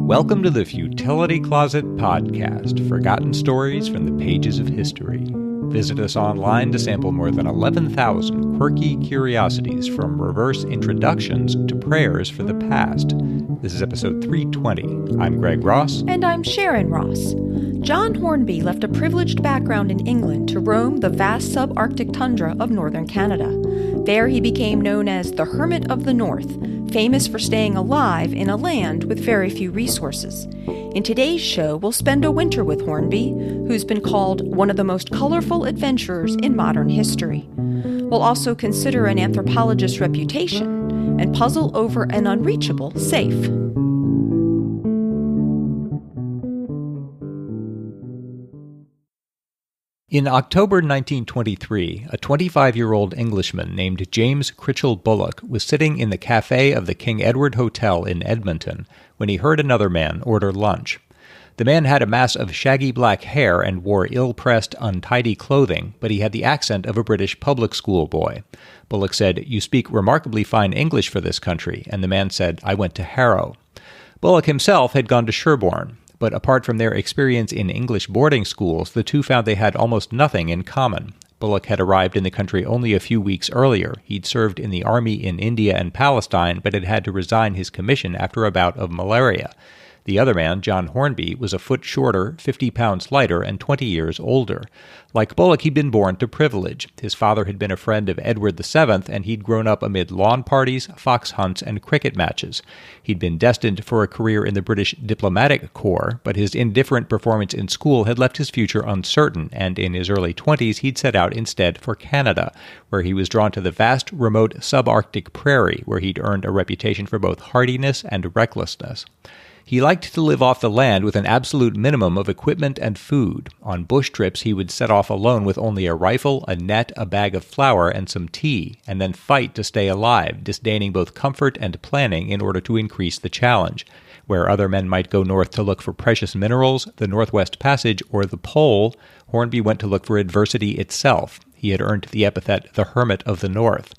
Welcome to the Futility Closet podcast, forgotten stories from the pages of history. Visit us online to sample more than 11,000 quirky curiosities from reverse introductions to prayers for the past. This is episode 320. I'm Greg Ross. And I'm Sharon Ross. John Hornby left a privileged background in England to roam the vast subarctic tundra of northern Canada. There he became known as the Hermit of the North, famous for staying alive in a land with very few resources. In today's show, we'll spend a winter with Hornby, who's been called one of the most colorful adventurers in modern history. We'll also consider an anthropologist's reputation and puzzle over an unreachable safe. In October 1923, a 25-year-old Englishman named James Critchell Bullock was sitting in the cafe of the King Edward Hotel in Edmonton when he heard another man order lunch. The man had a mass of shaggy black hair and wore ill-pressed, untidy clothing, but he had the accent of a British public school boy. Bullock said, "You speak remarkably fine English for this country," and the man said, "I went to Harrow." Bullock himself had gone to Sherborne, but apart from their experience in English boarding schools, the two found they had almost nothing in common. Bullock had arrived in the country only a few weeks earlier. He'd served in the army in India and Palestine, but had had to resign his commission after a bout of malaria. The other man, John Hornby, was a foot shorter, 50 pounds lighter, and 20 years older. Like Bullock, he'd been born to privilege. His father had been a friend of Edward VII, and he'd grown up amid lawn parties, fox hunts, and cricket matches. He'd been destined for a career in the British diplomatic corps, but his indifferent performance in school had left his future uncertain, and in his early 20s he'd set out instead for Canada, where he was drawn to the vast, remote subarctic prairie, where he'd earned a reputation for both hardiness and recklessness. He liked to live off the land with an absolute minimum of equipment and food. On bush trips, he would set off alone with only a rifle, a net, a bag of flour, and some tea, and then fight to stay alive, disdaining both comfort and planning in order to increase the challenge. Where other men might go north to look for precious minerals, the Northwest Passage, or the Pole, Hornby went to look for adversity itself. He had earned the epithet the Hermit of the North.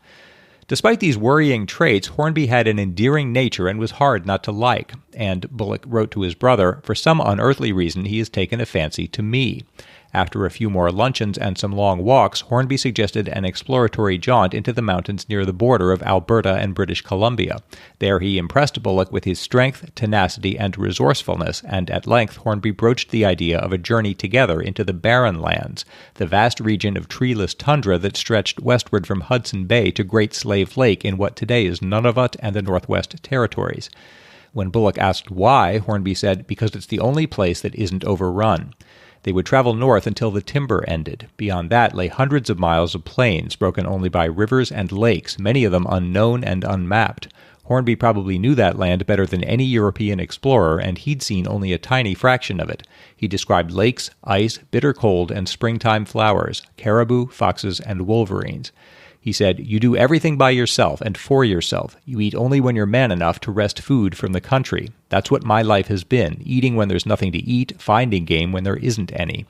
Despite these worrying traits, Hornby had an endearing nature and was hard not to like, and Bullock wrote to his brother, "For some unearthly reason he has taken a fancy to me." After a few more luncheons and some long walks, Hornby suggested an exploratory jaunt into the mountains near the border of Alberta and British Columbia. There he impressed Bullock with his strength, tenacity, and resourcefulness, and at length Hornby broached the idea of a journey together into the Barren Lands, the vast region of treeless tundra that stretched westward from Hudson Bay to Great Slave Lake in what today is Nunavut and the Northwest Territories. When Bullock asked why, Hornby said, "Because it's the only place that isn't overrun." They would travel north until the timber ended. Beyond that lay hundreds of miles of plains, broken only by rivers and lakes, many of them unknown and unmapped. Hornby probably knew that land better than any European explorer, and he'd seen only a tiny fraction of it. He described lakes, ice, bitter cold, and springtime flowers, caribou, foxes, and wolverines. He said, "You do everything by yourself and for yourself. You eat only when you're man enough to wrest food from the country. That's what my life has been, eating when there's nothing to eat, finding game when there isn't any."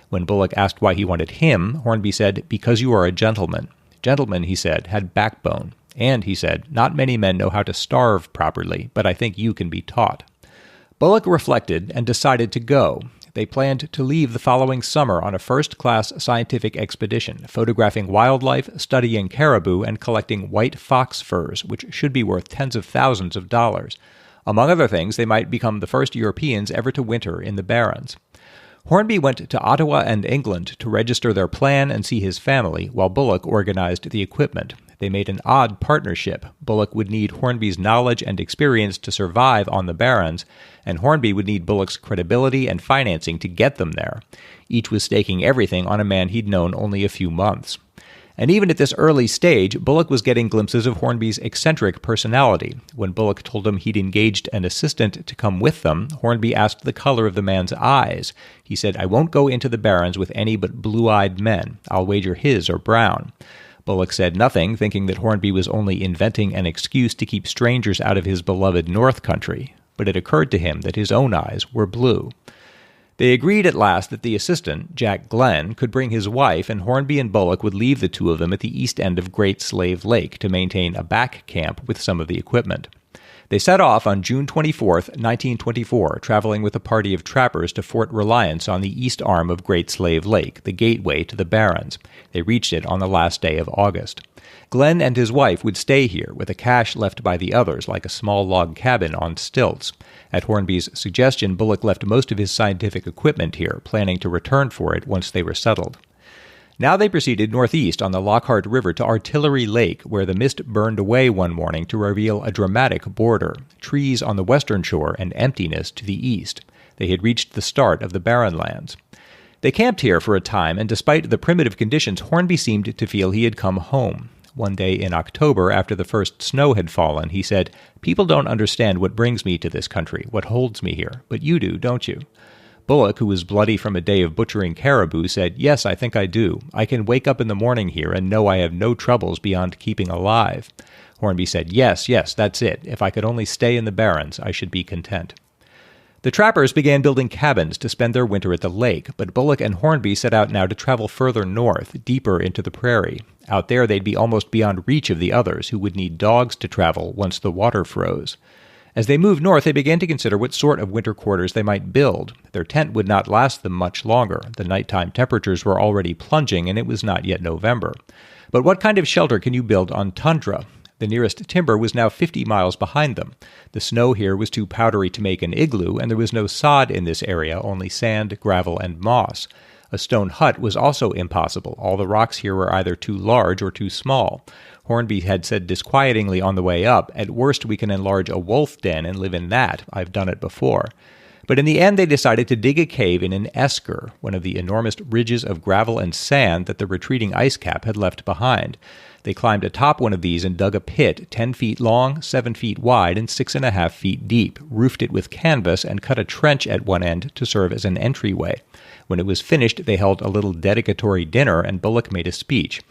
When Bullock asked why he wanted him, Hornby said, "Because you are a gentleman." Gentlemen, he said, had backbone. And, he said, "Not many men know how to starve properly, but I think you can be taught." Bullock reflected and decided to go. They planned to leave the following summer on a first-class scientific expedition, photographing wildlife, studying caribou, and collecting white fox furs, which should be worth tens of thousands of dollars. Among other things, they might become the first Europeans ever to winter in the Barrens. Hornby went to Ottawa and England to register their plan and see his family, while Bullock organized the equipment. They made an odd partnership. Bullock would need Hornby's knowledge and experience to survive on the Barrens, and Hornby would need Bullock's credibility and financing to get them there. Each was staking everything on a man he'd known only a few months. And even at this early stage, Bullock was getting glimpses of Hornby's eccentric personality. When Bullock told him he'd engaged an assistant to come with them, Hornby asked the color of the man's eyes. He said, "I won't go into the Barrens with any but blue-eyed men. I'll wager his are brown." Bullock said nothing, thinking that Hornby was only inventing an excuse to keep strangers out of his beloved North Country. But it occurred to him that his own eyes were blue. They agreed at last that the assistant, Jack Glenn, could bring his wife, and Hornby and Bullock would leave the two of them at the east end of Great Slave Lake to maintain a back camp with some of the equipment. They set off on June 24, 1924, traveling with a party of trappers to Fort Reliance on the east arm of Great Slave Lake, the gateway to the Barrens. They reached it on the last day of August. Glenn and his wife would stay here, with a cache left by the others, like a small log cabin on stilts. At Hornby's suggestion, Bullock left most of his scientific equipment here, planning to return for it once they were settled. Now they proceeded northeast on the Lockhart River to Artillery Lake, where the mist burned away one morning to reveal a dramatic border, trees on the western shore and emptiness to the east. They had reached the start of the Barren Lands. They camped here for a time, and despite the primitive conditions, Hornby seemed to feel he had come home. One day in October, after the first snow had fallen, he said, "People don't understand what brings me to this country, what holds me here, but you do, don't you?" Bullock, who was bloody from a day of butchering caribou, said, "Yes, I think I do. I can wake up in the morning here and know I have no troubles beyond keeping alive." Hornby said, Yes, that's it. If I could only stay in the Barrens, I should be content." The trappers began building cabins to spend their winter at the lake, but Bullock and Hornby set out now to travel further north, deeper into the prairie. Out there they'd be almost beyond reach of the others, who would need dogs to travel once the water froze. As they moved north, they began to consider what sort of winter quarters they might build. Their tent would not last them much longer. The nighttime temperatures were already plunging, and it was not yet November. But what kind of shelter can you build on tundra? The nearest timber was now 50 miles behind them. The snow here was too powdery to make an igloo, and there was no sod in this area, only sand, gravel, and moss. A stone hut was also impossible. All the rocks here were either too large or too small. Hornby had said disquietingly on the way up, "At worst we can enlarge a wolf den and live in that. I've done it before." But in the end they decided to dig a cave in an esker, one of the enormous ridges of gravel and sand that the retreating ice cap had left behind. They climbed atop one of these and dug a pit 10 feet long, 7 feet wide, and 6.5 feet deep, roofed it with canvas, and cut a trench at one end to serve as an entryway. When it was finished, they held a little dedicatory dinner, and Bullock made a speech.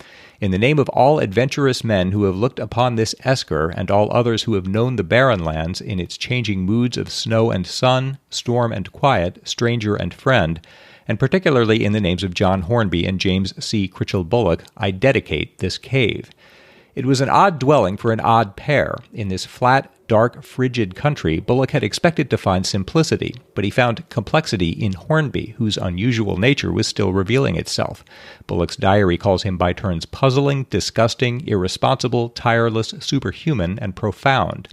"In the name of all adventurous men who have looked upon this esker, and all others who have known the Barren Lands in its changing moods of snow and sun, storm and quiet, stranger and friend, and particularly in the names of John Hornby and James C. Critchell Bullock, I dedicate this cave." It was an odd dwelling for an odd pair. In this flat, dark, frigid country, Bullock had expected to find simplicity, but he found complexity in Hornby, whose unusual nature was still revealing itself. Bullock's diary calls him by turns puzzling, disgusting, irresponsible, tireless, superhuman, and profound.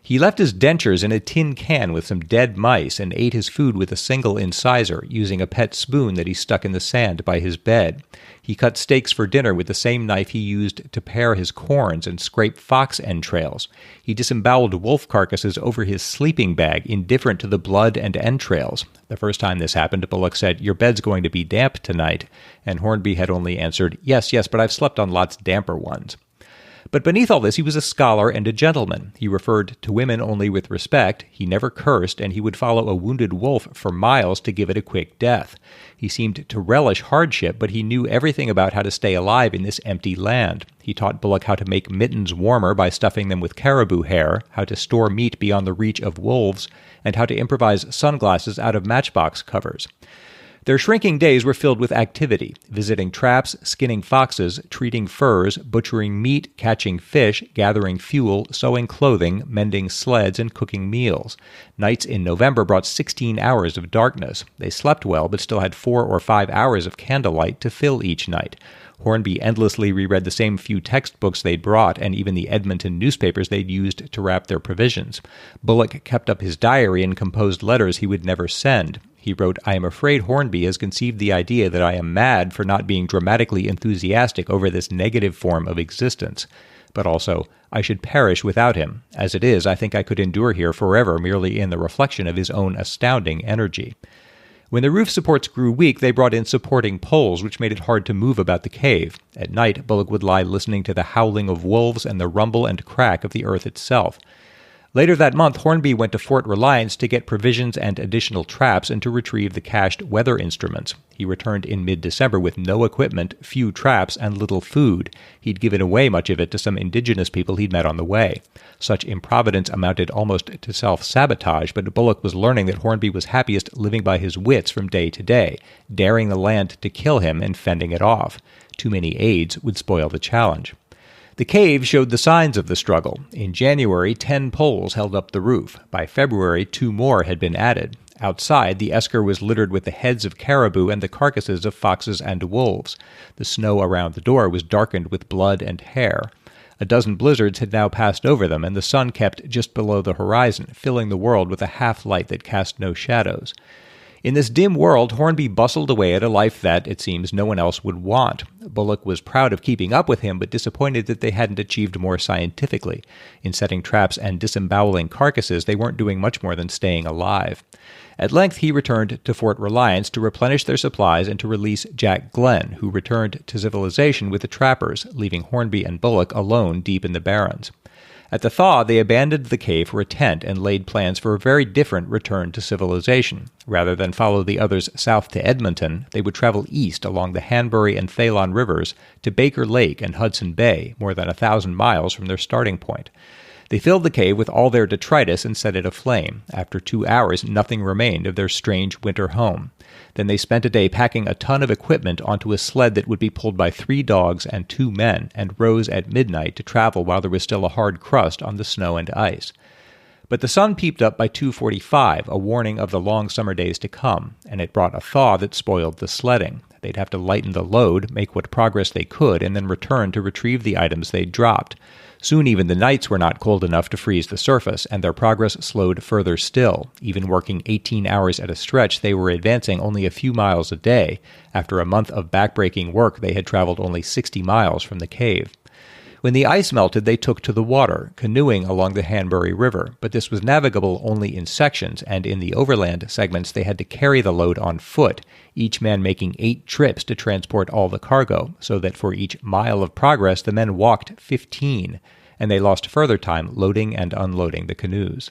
He left his dentures in a tin can with some dead mice and ate his food with a single incisor, using a pet spoon that he stuck in the sand by his bed. He cut steaks for dinner with the same knife he used to pare his corns and scrape fox entrails. He disemboweled wolf carcasses over his sleeping bag, indifferent to the blood and entrails. The first time this happened, Bullock said, "Your bed's going to be damp tonight," and Hornby had only answered, Yes, but I've slept on lots damper ones." But beneath all this, he was a scholar and a gentleman. He referred to women only with respect, he never cursed, and he would follow a wounded wolf for miles to give it a quick death. He seemed to relish hardship, but he knew everything about how to stay alive in this empty land. He taught Bullock how to make mittens warmer by stuffing them with caribou hair, how to store meat beyond the reach of wolves, and how to improvise sunglasses out of matchbox covers. Their shrinking days were filled with activity, visiting traps, skinning foxes, treating furs, butchering meat, catching fish, gathering fuel, sewing clothing, mending sleds, and cooking meals. Nights in November brought 16 hours of darkness. They slept well, but still had 4 or 5 hours of candlelight to fill each night. Hornby endlessly reread the same few textbooks they'd brought, and even the Edmonton newspapers they'd used to wrap their provisions. Bullock kept up his diary and composed letters he would never send. He wrote, "I am afraid Hornby has conceived the idea that I am mad for not being dramatically enthusiastic over this negative form of existence. But also, I should perish without him. As it is, I think I could endure here forever merely in the reflection of his own astounding energy." When the roof supports grew weak, they brought in supporting poles, which made it hard to move about the cave. At night, Bullock would lie listening to the howling of wolves and the rumble and crack of the earth itself. Later that month, Hornby went to Fort Reliance to get provisions and additional traps and to retrieve the cached weather instruments. He returned in mid-December with no equipment, few traps, and little food. He'd given away much of it to some indigenous people he'd met on the way. Such improvidence amounted almost to self-sabotage, but Bullock was learning that Hornby was happiest living by his wits from day to day, daring the land to kill him and fending it off. Too many aids would spoil the challenge. The cave showed the signs of the struggle. In January, 10 poles held up the roof. By February, 2 more had been added. Outside, the esker was littered with the heads of caribou and the carcasses of foxes and wolves. The snow around the door was darkened with blood and hair. A dozen blizzards had now passed over them, and the sun kept just below the horizon, filling the world with a half-light that cast no shadows. In this dim world, Hornby bustled away at a life that, it seems, no one else would want. Bullock was proud of keeping up with him, but disappointed that they hadn't achieved more scientifically. In setting traps and disemboweling carcasses, they weren't doing much more than staying alive. At length he returned to Fort Reliance to replenish their supplies and to release Jack Glenn, who returned to civilization with the trappers, leaving Hornby and Bullock alone deep in the barrens. At the thaw, they abandoned the cave for a tent and laid plans for a very different return to civilization. Rather than follow the others south to Edmonton, they would travel east along the Hanbury and Thelon rivers to Baker Lake and Hudson Bay, more than 1,000 miles from their starting point. They filled the cave with all their detritus and set it aflame. After 2 hours, nothing remained of their strange winter home. Then they spent a day packing a ton of equipment onto a sled that would be pulled by 3 dogs and 2 men, and rose at midnight to travel while there was still a hard crust on the snow and ice. But the sun peeped up by 2:45, a warning of the long summer days to come, and it brought a thaw that spoiled the sledding. They'd have to lighten the load, make what progress they could, and then return to retrieve the items they'd dropped. Soon even the nights were not cold enough to freeze the surface, and their progress slowed further still. Even working 18 hours at a stretch, they were advancing only a few miles a day. After a month of backbreaking work, they had traveled only 60 miles from the cave. When the ice melted, they took to the water, canoeing along the Hanbury River, but this was navigable only in sections, and in the overland segments they had to carry the load on foot, each man making 8 trips to transport all the cargo, so that for each mile of progress the men walked 15, and they lost further time loading and unloading the canoes.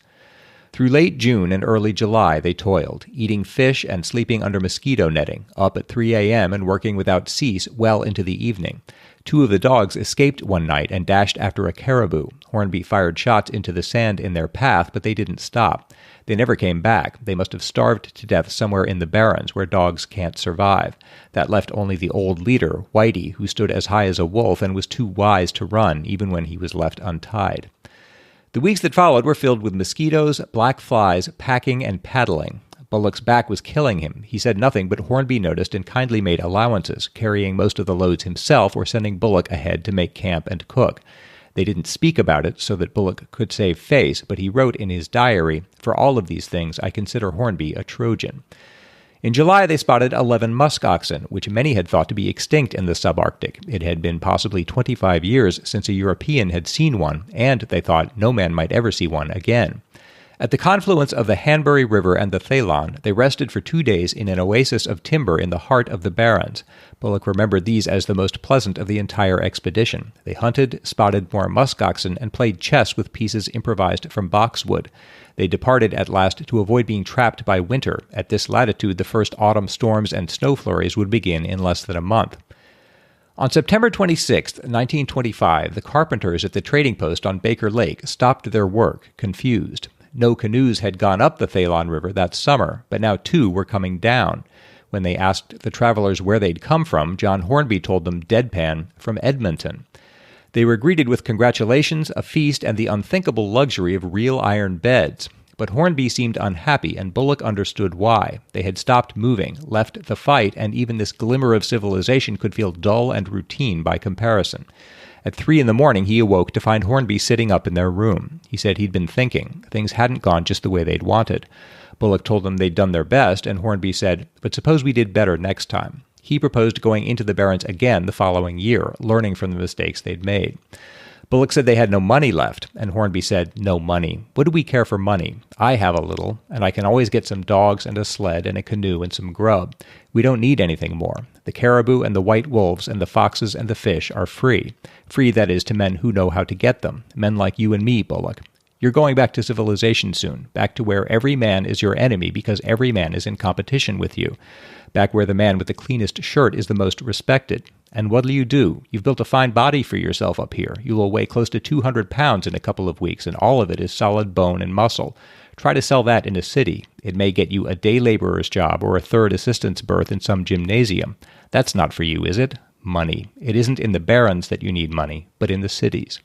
Through late June and early July they toiled, eating fish and sleeping under mosquito netting, up at 3 a.m. and working without cease well into the evening. 2 of the dogs escaped one night and dashed after a caribou. Hornby fired shots into the sand in their path, but they didn't stop. They never came back. They must have starved to death somewhere in the barrens where dogs can't survive. That left only the old leader, Whitey, who stood as high as a wolf and was too wise to run, even when he was left untied. The weeks that followed were filled with mosquitoes, black flies, packing, and paddling. Bullock's back was killing him. He said nothing, but Hornby noticed and kindly made allowances, carrying most of the loads himself or sending Bullock ahead to make camp and cook. They didn't speak about it so that Bullock could save face, but he wrote in his diary, "For all of these things, I consider Hornby a Trojan." In July, they spotted 11 musk oxen, which many had thought to be extinct in the subarctic. It had been possibly 25 years since a European had seen one, and they thought no man might ever see one again. At the confluence of the Hanbury River and the Thelon, they rested for 2 days in an oasis of timber in the heart of the barrens. Bullock remembered these as the most pleasant of the entire expedition. They hunted, spotted more musk oxen, and played chess with pieces improvised from boxwood. They departed at last to avoid being trapped by winter. At this latitude, the first autumn storms and snow flurries would begin in less than a month. On September 26, 1925, the carpenters at the trading post on Baker Lake stopped their work, confused. No canoes had gone up the Thelon River that summer, but now 2 were coming down. When they asked the travelers where they'd come from, John Hornby told them deadpan, from Edmonton. They were greeted with congratulations, a feast, and the unthinkable luxury of real iron beds. But Hornby seemed unhappy, and Bullock understood why. They had stopped moving, left the fight, and even this glimmer of civilization could feel dull and routine by comparison. At 3 a.m, he awoke to find Hornby sitting up in their room. He said he'd been thinking. Things hadn't gone just the way they'd wanted. Bullock told them they'd done their best, and Hornby said, "But suppose we did better next time." He proposed going into the barrens again the following year, learning from the mistakes they'd made. Bullock said they had no money left, and Hornby said, "No money. What do we care for money? I have a little, and I can always get some dogs and a sled and a canoe and some grub. We don't need anything more. The caribou and the white wolves and the foxes and the fish are free. Free, that is, to men who know how to get them. Men like you and me, Bullock. You're going back to civilization soon, back to where every man is your enemy because every man is in competition with you. Back where the man with the cleanest shirt is the most respected. And what'll you do? You've built a fine body for yourself up here. You will weigh close to 200 pounds in a couple of weeks, and all of it is solid bone and muscle. Try to sell that in a city. It may get you a day laborer's job or a third assistant's berth in some gymnasium. That's not for you, is it? money. It isn't in the barrens that you need money, but in the cities.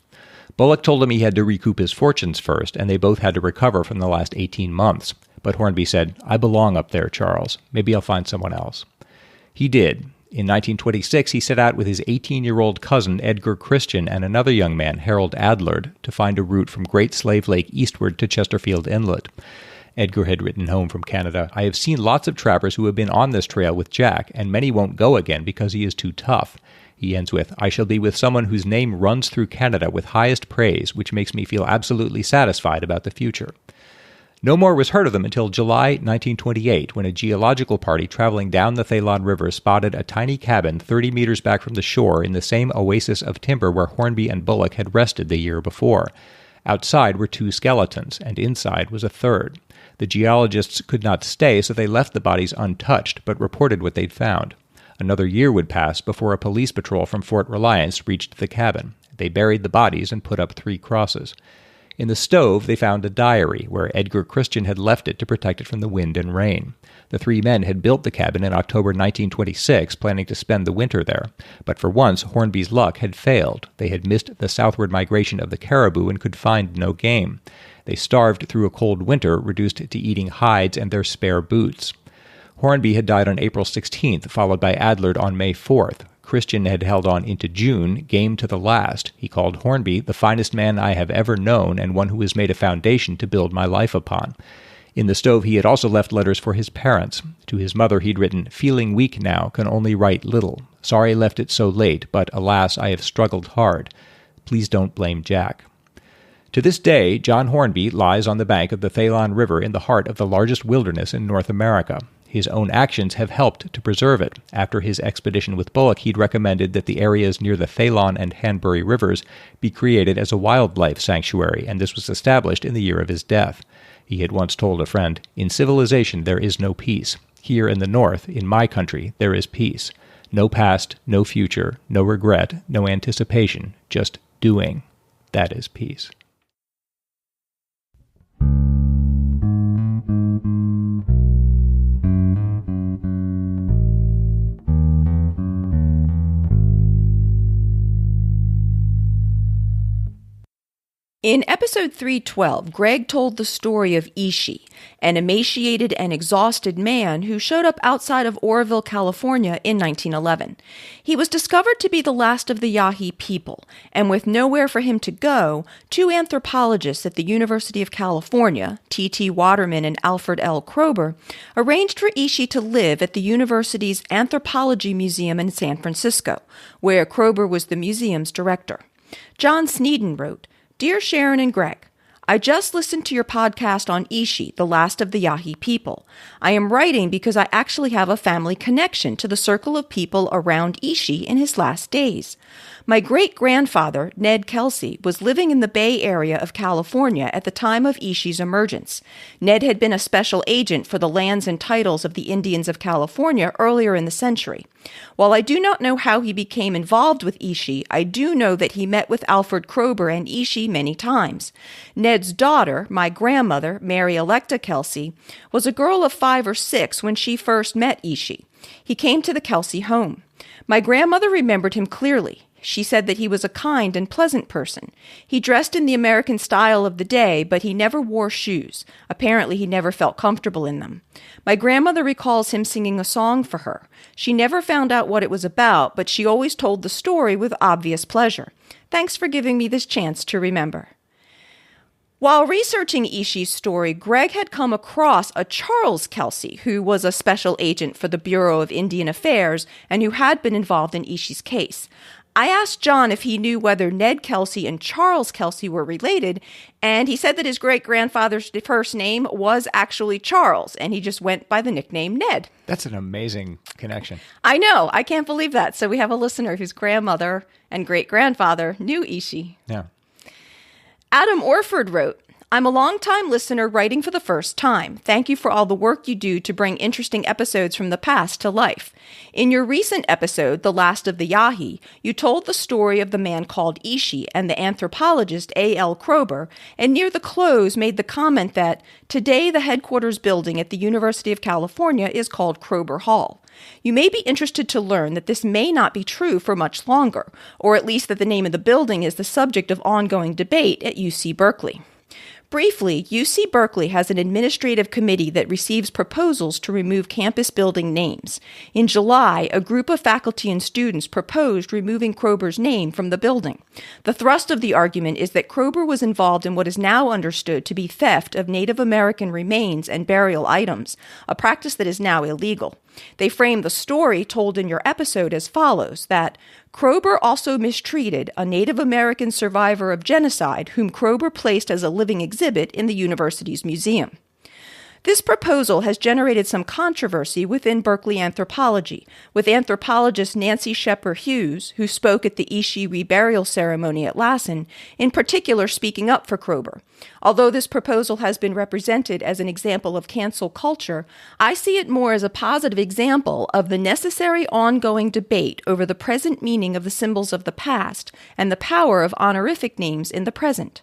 Bullock told him he had to recoup his fortunes first, and they both had to recover from the last 18 months. But Hornby said, "I belong up there, Charles. Maybe I'll find someone else." He did. In 1926, he set out with his 18-year-old cousin Edgar Christian and another young man, Harold Adlard, to find a route from Great Slave Lake eastward to Chesterfield Inlet. Edgar had written home from Canada, "I have seen lots of trappers who have been on this trail with Jack, and many won't go again because he is too tough." He ends with, "I shall be with someone whose name runs through Canada with highest praise, which makes me feel absolutely satisfied about the future." No more was heard of them until July 1928, when a geological party traveling down the Thelon River spotted a tiny cabin 30 meters back from the shore in the same oasis of timber where Hornby and Bullock had rested the year before. Outside were 2 skeletons, and inside was a third. The geologists could not stay, so they left the bodies untouched, but reported what they'd found. Another year would pass before a police patrol from Fort Reliance reached the cabin. They buried the bodies and put up 3 crosses. In the stove, they found a diary, where Edgar Christian had left it to protect it from the wind and rain. The 3 men had built the cabin in October 1926, planning to spend the winter there. But for once, Hornby's luck had failed. They had missed the southward migration of the caribou and could find no game. They starved through a cold winter, reduced to eating hides and their spare boots. Hornby had died on April 16th, followed by Adlard on May 4th. Christian had held on into June, game to the last. He called Hornby the finest man I have ever known and one who has made a foundation to build my life upon. In the stove he had also left letters for his parents. To his mother he'd written, "Feeling weak now, can only write little. Sorry left it so late, but alas, I have struggled hard. Please don't blame Jack." To this day, John Hornby lies on the bank of the Thelon River in the heart of the largest wilderness in North America. His own actions have helped to preserve it. After his expedition with Bullock, he'd recommended that the areas near the Thelon and Hanbury rivers be created as a wildlife sanctuary, and this was established in the year of his death. He had once told a friend, "In civilization there is no peace. Here in the North, in my country, there is peace. No past, no future, no regret, no anticipation, just doing. That is peace." In episode 312, Greg told the story of Ishii, an emaciated and exhausted man who showed up outside of Oroville, California in 1911. He was discovered to be the last of the Yahi people, and with nowhere for him to go, 2 anthropologists at the University of California, T.T. Waterman and Alfred L. Kroeber, arranged for Ishii to live at the university's Anthropology Museum in San Francisco, where Kroeber was the museum's director. John Sneeden wrote, "Dear Sharon and Greg, I just listened to your podcast on Ishii, the last of the Yahi people. I am writing because I actually have a family connection to the circle of people around Ishii in his last days. My great-grandfather, Ned Kelsey, was living in the Bay Area of California at the time of Ishii's emergence. Ned had been a special agent for the lands and titles of the Indians of California earlier in the century. While I do not know how he became involved with Ishii, I do know that he met with Alfred Kroeber and Ishii many times. Ned's daughter, my grandmother, Mary Electa Kelsey, was a girl of 5 or 6 when she first met Ishii. He came to the Kelsey home. My grandmother remembered him clearly. She said that he was a kind and pleasant person. He dressed in the American style of the day, but he never wore shoes. Apparently he never felt comfortable in them. My grandmother recalls him singing a song for her. She never found out what it was about, but she always told the story with obvious pleasure. Thanks for giving me this chance to remember." While researching Ishii's story, Greg had come across a Charles Kelsey, who was a special agent for the Bureau of Indian Affairs and who had been involved in Ishii's case. I asked John if he knew whether Ned Kelsey and Charles Kelsey were related, and he said that his great-grandfather's first name was actually Charles, and he just went by the nickname Ned. That's an amazing connection. I know. I can't believe that. So we have a listener whose grandmother and great-grandfather knew Ishii. Yeah. Adam Orford wrote, I'm a long-time listener writing for the first time. Thank you for all the work you do to bring interesting episodes from the past to life. In your recent episode, The Last of the Yahi, you told the story of the man called Ishii and the anthropologist A.L. Kroeber, and near the close made the comment that today the headquarters building at the University of California is called Kroeber Hall. You may be interested to learn that this may not be true for much longer, or at least that the name of the building is the subject of ongoing debate at UC Berkeley. Briefly, UC Berkeley has an administrative committee that receives proposals to remove campus building names. In July, a group of faculty and students proposed removing Kroeber's name from the building. The thrust of the argument is that Kroeber was involved in what is now understood to be theft of Native American remains and burial items, a practice that is now illegal. They frame the story told in your episode as follows, that Kroeber also mistreated a Native American survivor of genocide whom Kroeber placed as a living exhibit in the university's museum. This proposal has generated some controversy within Berkeley anthropology, with anthropologist Nancy Shepper Hughes, who spoke at the Ishii reburial ceremony at Lassen, in particular speaking up for Kroeber. Although this proposal has been represented as an example of cancel culture, I see it more as a positive example of the necessary ongoing debate over the present meaning of the symbols of the past and the power of honorific names in the present.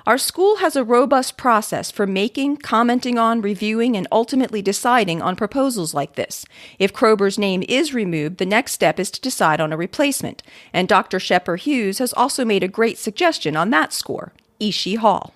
Our school has a robust process for making, commenting on, reviewing, and ultimately deciding on proposals like this. If Kroeber's name is removed, the next step is to decide on a replacement, and Dr. Shepper Hughes has also made a great suggestion on that score, Ishii Hall.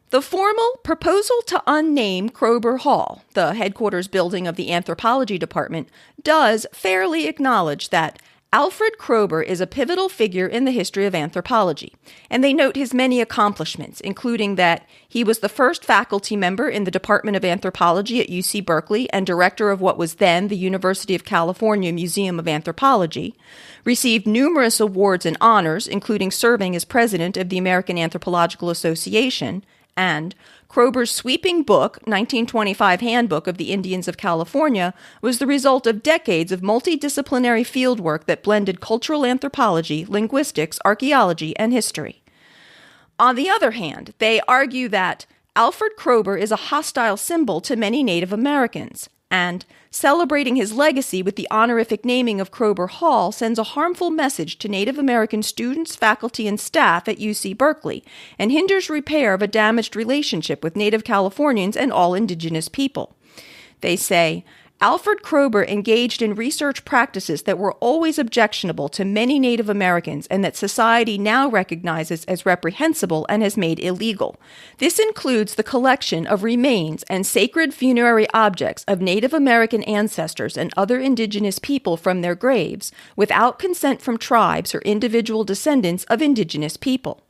The formal proposal to unname Kroeber Hall, the headquarters building of the anthropology department, does fairly acknowledge that Alfred Kroeber is a pivotal figure in the history of anthropology, and they note his many accomplishments, including that he was the first faculty member in the Department of Anthropology at UC Berkeley and director of what was then the University of California Museum of Anthropology, received numerous awards and honors, including serving as president of the American Anthropological Association, and Kroeber's sweeping book, 1925 Handbook of the Indians of California, was the result of decades of multidisciplinary fieldwork that blended cultural anthropology, linguistics, archaeology, and history. On the other hand, they argue that Alfred Kroeber is a hostile symbol to many Native Americans, and celebrating his legacy with the honorific naming of Kroeber Hall sends a harmful message to Native American students, faculty, and staff at UC Berkeley, and hinders repair of a damaged relationship with Native Californians and all indigenous people. They say, Alfred Kroeber engaged in research practices that were always objectionable to many Native Americans and that society now recognizes as reprehensible and has made illegal. This includes the collection of remains and sacred funerary objects of Native American ancestors and other indigenous people from their graves without consent from tribes or individual descendants of indigenous people.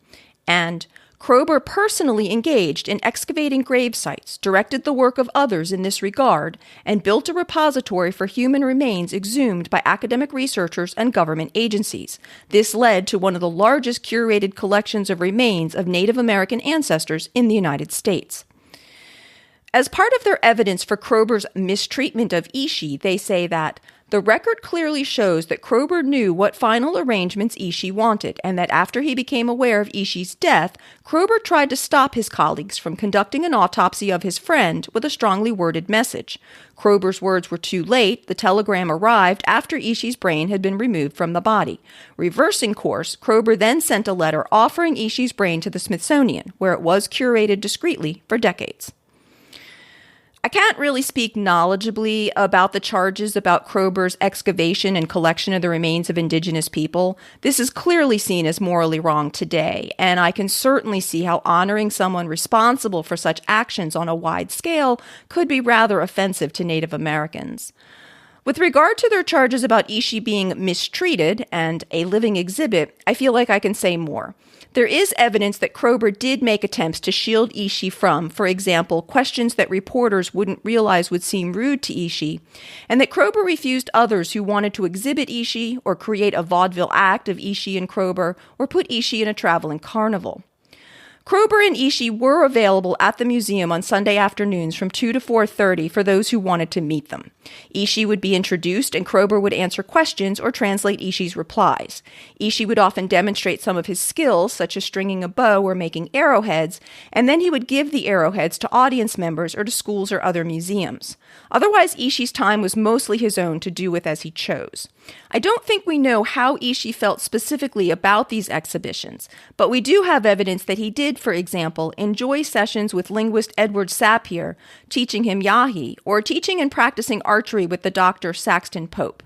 And Kroeber personally engaged in excavating grave sites, directed the work of others in this regard, and built a repository for human remains exhumed by academic researchers and government agencies. This led to one of the largest curated collections of remains of Native American ancestors in the United States. As part of their evidence for Kroeber's mistreatment of Ishii, they say that the record clearly shows that Kroeber knew what final arrangements Ishii wanted, and that after he became aware of Ishii's death, Kroeber tried to stop his colleagues from conducting an autopsy of his friend with a strongly worded message. Kroeber's words were too late. The telegram arrived after Ishii's brain had been removed from the body. Reversing course, Kroeber then sent a letter offering Ishii's brain to the Smithsonian, where it was curated discreetly for decades. I can't really speak knowledgeably about the charges about Kroeber's excavation and collection of the remains of indigenous people. This is clearly seen as morally wrong today, and I can certainly see how honoring someone responsible for such actions on a wide scale could be rather offensive to Native Americans. With regard to their charges about Ishii being mistreated and a living exhibit, I feel like I can say more. There is evidence that Kroeber did make attempts to shield Ishii from, for example, questions that reporters wouldn't realize would seem rude to Ishii, and that Kroeber refused others who wanted to exhibit Ishii or create a vaudeville act of Ishii and Kroeber or put Ishii in a traveling carnival. Kroeber and Ishii were available at the museum on Sunday afternoons from 2 to 4:30 for those who wanted to meet them. Ishii would be introduced and Kroeber would answer questions or translate Ishii's replies. Ishii would often demonstrate some of his skills, such as stringing a bow or making arrowheads, and then he would give the arrowheads to audience members or to schools or other museums. Otherwise, Ishii's time was mostly his own to do with as he chose. I don't think we know how Ishii felt specifically about these exhibitions, but we do have evidence that he did, for example, enjoy sessions with linguist Edward Sapir, teaching him Yahi, or teaching and practicing archery with the Dr. Saxton Pope.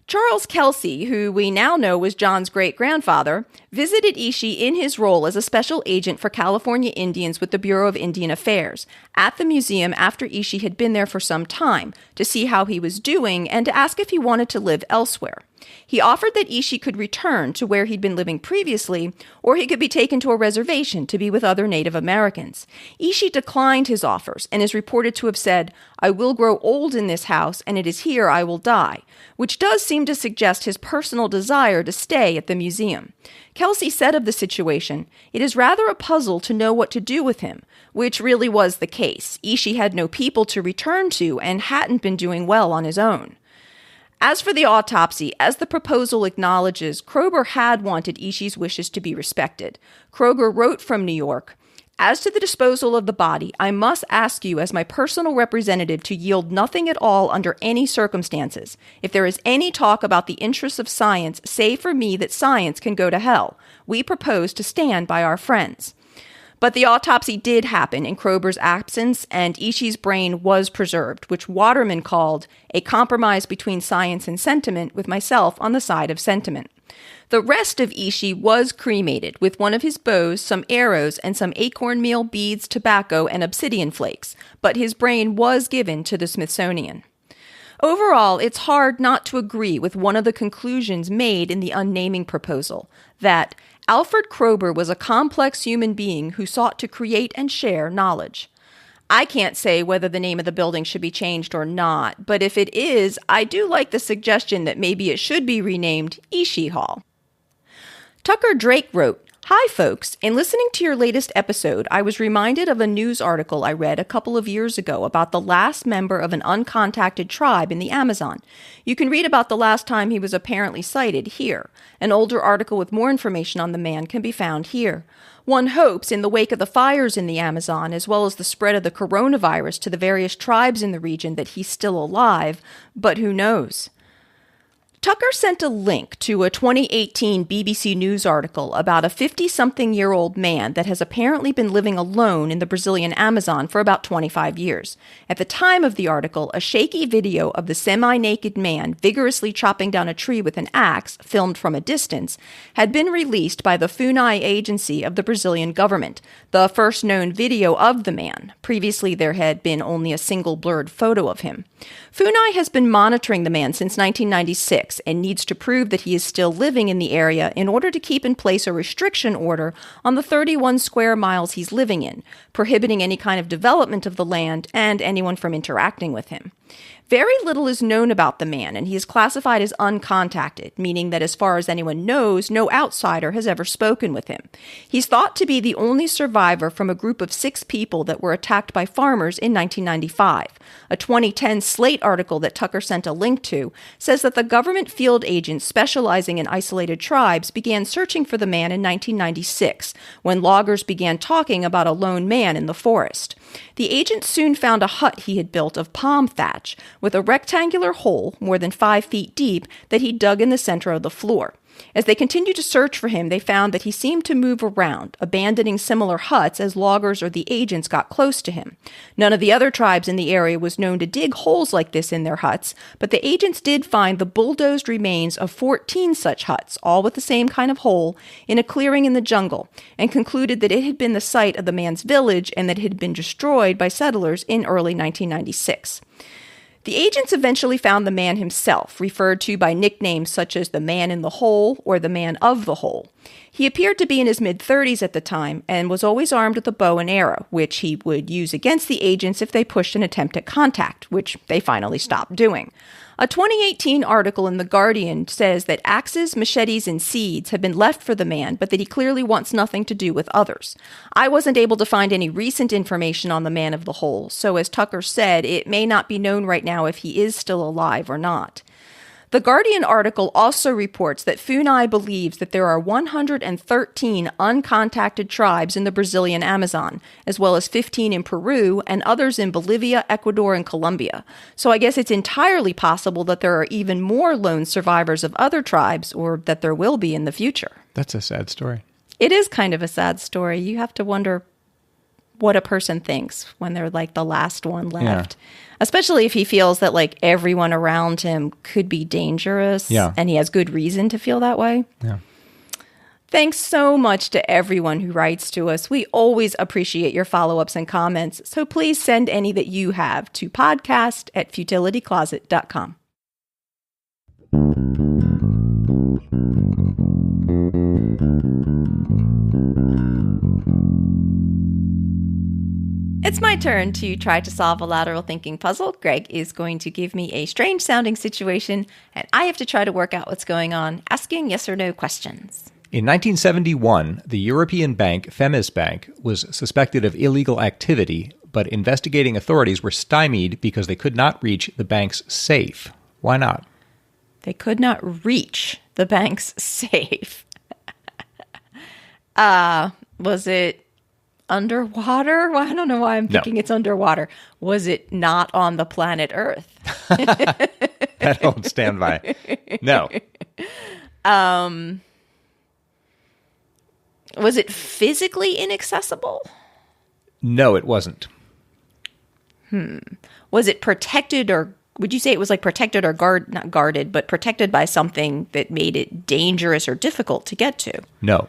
Charles Kelsey, who we now know was John's great-grandfather, visited Ishii in his role as a special agent for California Indians with the Bureau of Indian Affairs at the museum after Ishii had been there for some time to see how he was doing and to ask if he wanted to live elsewhere. He offered that Ishii could return to where he'd been living previously, or he could be taken to a reservation to be with other Native Americans. Ishii declined his offers and is reported to have said, "I will grow old in this house, and it is here I will die," which does seem to suggest his personal desire to stay at the museum. Kelsey said of the situation, "It is rather a puzzle to know what to do with him," which really was the case. Ishii had no people to return to and hadn't been doing well on his own. As for the autopsy, as the proposal acknowledges, Kroeber had wanted Ishii's wishes to be respected. Kroeber wrote from New York, "As to the disposal of the body, I must ask you as my personal representative to yield nothing at all under any circumstances. If there is any talk about the interests of science, say for me that science can go to hell. We propose to stand by our friends." But the autopsy did happen in Kroeber's absence, and Ishii's brain was preserved, which Waterman called a compromise between science and sentiment, with myself on the side of sentiment. The rest of Ishii was cremated, with one of his bows, some arrows, and some acorn meal, beads, tobacco, and obsidian flakes, but his brain was given to the Smithsonian. Overall, it's hard not to agree with one of the conclusions made in the unnaming proposal, that Alfred Kroeber was a complex human being who sought to create and share knowledge. I can't say whether the name of the building should be changed or not, but if it is, I do like the suggestion that maybe it should be renamed Ishii Hall. Tucker Drake wrote, "Hi folks, in listening to your latest episode, I was reminded of a news article I read a couple of years ago about the last member of an uncontacted tribe in the Amazon. You can read about the last time he was apparently sighted here. An older article with more information on the man can be found here. One hopes, in the wake of the fires in the Amazon, as well as the spread of the coronavirus to the various tribes in the region, that he's still alive, but who knows?" Tucker sent a link to a 2018 BBC News article about a 50-something-year-old man that has apparently been living alone in the Brazilian Amazon for about 25 years. At the time of the article, a shaky video of the semi-naked man vigorously chopping down a tree with an axe, filmed from a distance, had been released by the FUNAI agency of the Brazilian government, the first known video of the man. Previously, there had been only a single blurred photo of him. FUNAI has been monitoring the man since 1996 and needs to prove that he is still living in the area in order to keep in place a restriction order on the 31 square miles he's living in, prohibiting any kind of development of the land and anyone from interacting with him. Very little is known about the man, and he is classified as uncontacted, meaning that as far as anyone knows, no outsider has ever spoken with him. He's thought to be the only survivor from a group of 6 people that were attacked by farmers in 1995. A 2010 Slate article that Tucker sent a link to says that the government field agents specializing in isolated tribes began searching for the man in 1996, when loggers began talking about a lone man in the forest. The agents soon found a hut he had built of palm thatch, with a rectangular hole more than 5 feet deep that he dug in the center of the floor. As they continued to search for him, they found that he seemed to move around, abandoning similar huts as loggers or the agents got close to him. None of the other tribes in the area was known to dig holes like this in their huts, but the agents did find the bulldozed remains of 14 such huts, all with the same kind of hole, in a clearing in the jungle, and concluded that it had been the site of the man's village and that it had been destroyed by settlers in early 1996. The agents eventually found the man himself, referred to by nicknames such as the man in the hole or the man of the hole. He appeared to be in his mid-30s at the time and was always armed with a bow and arrow, which he would use against the agents if they pushed an attempt at contact, which they finally stopped doing. A 2018 article in The Guardian says that axes, machetes, and seeds have been left for the man, but that he clearly wants nothing to do with others. I wasn't able to find any recent information on the Man of the Hole, so as Tucker said, it may not be known right now if he is still alive or not. The Guardian article also reports that Funai believes that there are 113 uncontacted tribes in the Brazilian Amazon, as well as 15 in Peru and others in Bolivia, Ecuador, and Colombia. So I guess it's entirely possible that there are even more lone survivors of other tribes, or that there will be in the future. That's a sad story. It is kind of a sad story. You have to wonder what a person thinks when they're like the last one left. Yeah. Especially if he feels that like everyone around him could be dangerous, and he has good reason to feel that way. Yeah. Thanks so much to everyone who writes to us. We always appreciate your follow-ups and comments, so please send any that you have to podcast@futilitycloset.com. It's my turn to try to solve a lateral thinking puzzle. Greg is going to give me a strange-sounding situation, and I have to try to work out what's going on, asking yes or no questions. In 1971, the European bank Femis Bank was suspected of illegal activity, but investigating authorities were stymied because they could not reach the bank's safe. Why not? They could not reach the bank's safe. Was it underwater? Well, I don't know why I'm thinking it's underwater. Was it not on the planet Earth? That don't stand by. No. Was it physically inaccessible? No, it wasn't. Was it protected, or would you say it was like protected or not guarded, but protected by something that made it dangerous or difficult to get to? No.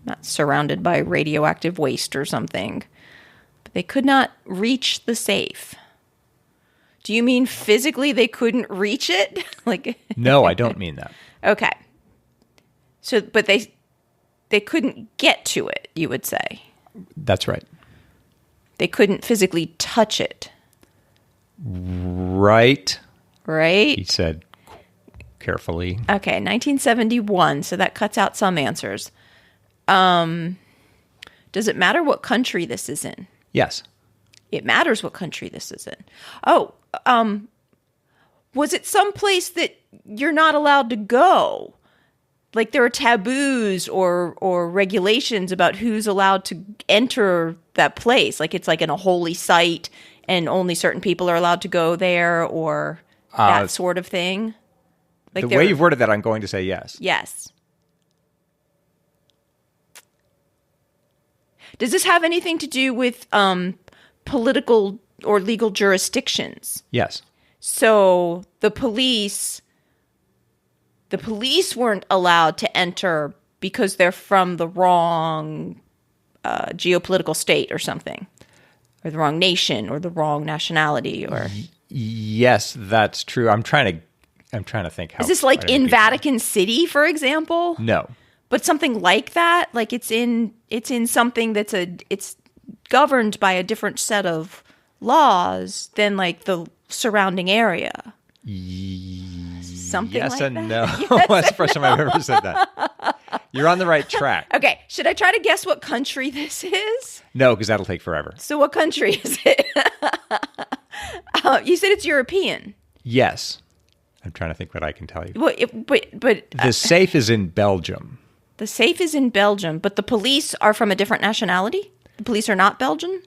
Not surrounded by radioactive waste or something. But they could not reach the safe. Do you mean physically they couldn't reach it? No, I don't mean that. Okay. So, but they couldn't get to it, you would say. That's right. They couldn't physically touch it. Right. Right? He said carefully. Okay, 1971, so that cuts out some answers. Does it matter what country this is in? Yes. It matters what country this is in. Oh, was it someplace that you're not allowed to go? Like there are taboos or regulations about who's allowed to enter that place. Like it's like in a holy site and only certain people are allowed to go there, or that sort of thing. Like the way you've worded that, I'm going to say yes. Yes. Does this have anything to do with political or legal jurisdictions? Yes. So the police weren't allowed to enter because they're from the wrong geopolitical state or something, or the wrong nation, or the wrong nationality, or. Yes, that's true. I'm trying to think. How is this like in Vatican City, for example? No. But something like that, like it's in something it's governed by a different set of laws than like the surrounding area. Something yes like and that? No. Yes That's the first time I've ever said that. You're on the right track. Okay, should I try to guess what country this is? No, because that'll take forever. So what country is it? You said it's European. Yes. I'm trying to think what I can tell you. Well, but the safe is in Belgium. The safe is in Belgium, but the police are from a different nationality? The police are not Belgian?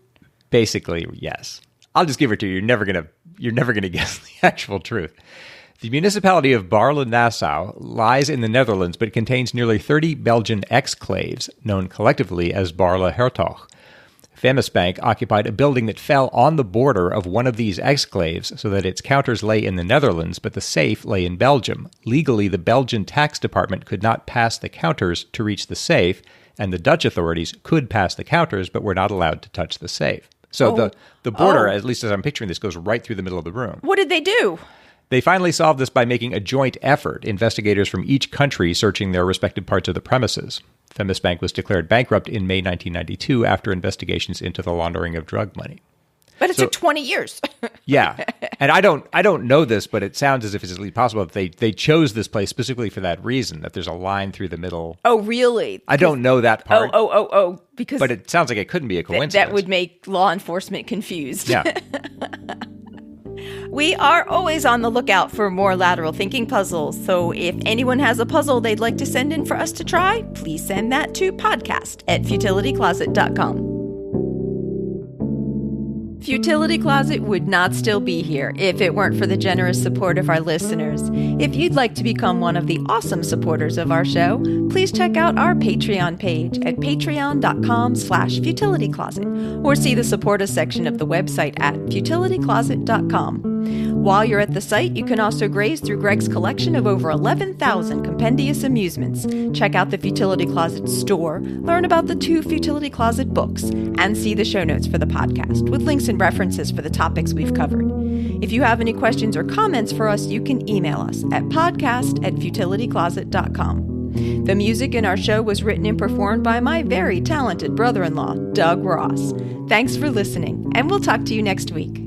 Basically, yes. I'll just give it to you. You're never gonna guess the actual truth. The municipality of Barlen-Nassau lies in the Netherlands, but contains nearly 30 Belgian exclaves, known collectively as Barle-Hertog. Femis Bank occupied a building that fell on the border of one of these exclaves so that its counters lay in the Netherlands, but the safe lay in Belgium. Legally, the Belgian tax department could not pass the counters to reach the safe, and the Dutch authorities could pass the counters but were not allowed to touch the safe. So the border, at least as I'm picturing this, goes right through the middle of the room. What did they do? They finally solved this by making a joint effort, investigators from each country searching their respective parts of the premises. Themis Bank was declared bankrupt in May 1992 after investigations into the laundering of drug money. But it took 20 years. Yeah. And I don't know this, but it sounds as if it's at least possible that they chose this place specifically for that reason, that there's a line through the middle. Oh, really? I don't know that part. Because but it sounds like it couldn't be a coincidence. That would make law enforcement confused. Yeah. We are always on the lookout for more lateral thinking puzzles, so if anyone has a puzzle they'd like to send in for us to try, please send that to podcast@futilitycloset.com. Futility Closet would not still be here if it weren't for the generous support of our listeners. If you'd like to become one of the awesome supporters of our show, please check out our Patreon page at patreon.com/futilitycloset or see the support us section of the website at futilitycloset.com. While you're at the site, you can also graze through Greg's collection of over 11,000 compendious amusements. Check out the Futility Closet store, learn about the 2 Futility Closet books, and see the show notes for the podcast with links and references for the topics we've covered. If you have any questions or comments for us, you can email us at podcast@futilitycloset.com. The music in our show was written and performed by my very talented brother-in-law, Doug Ross. Thanks for listening, and we'll talk to you next week.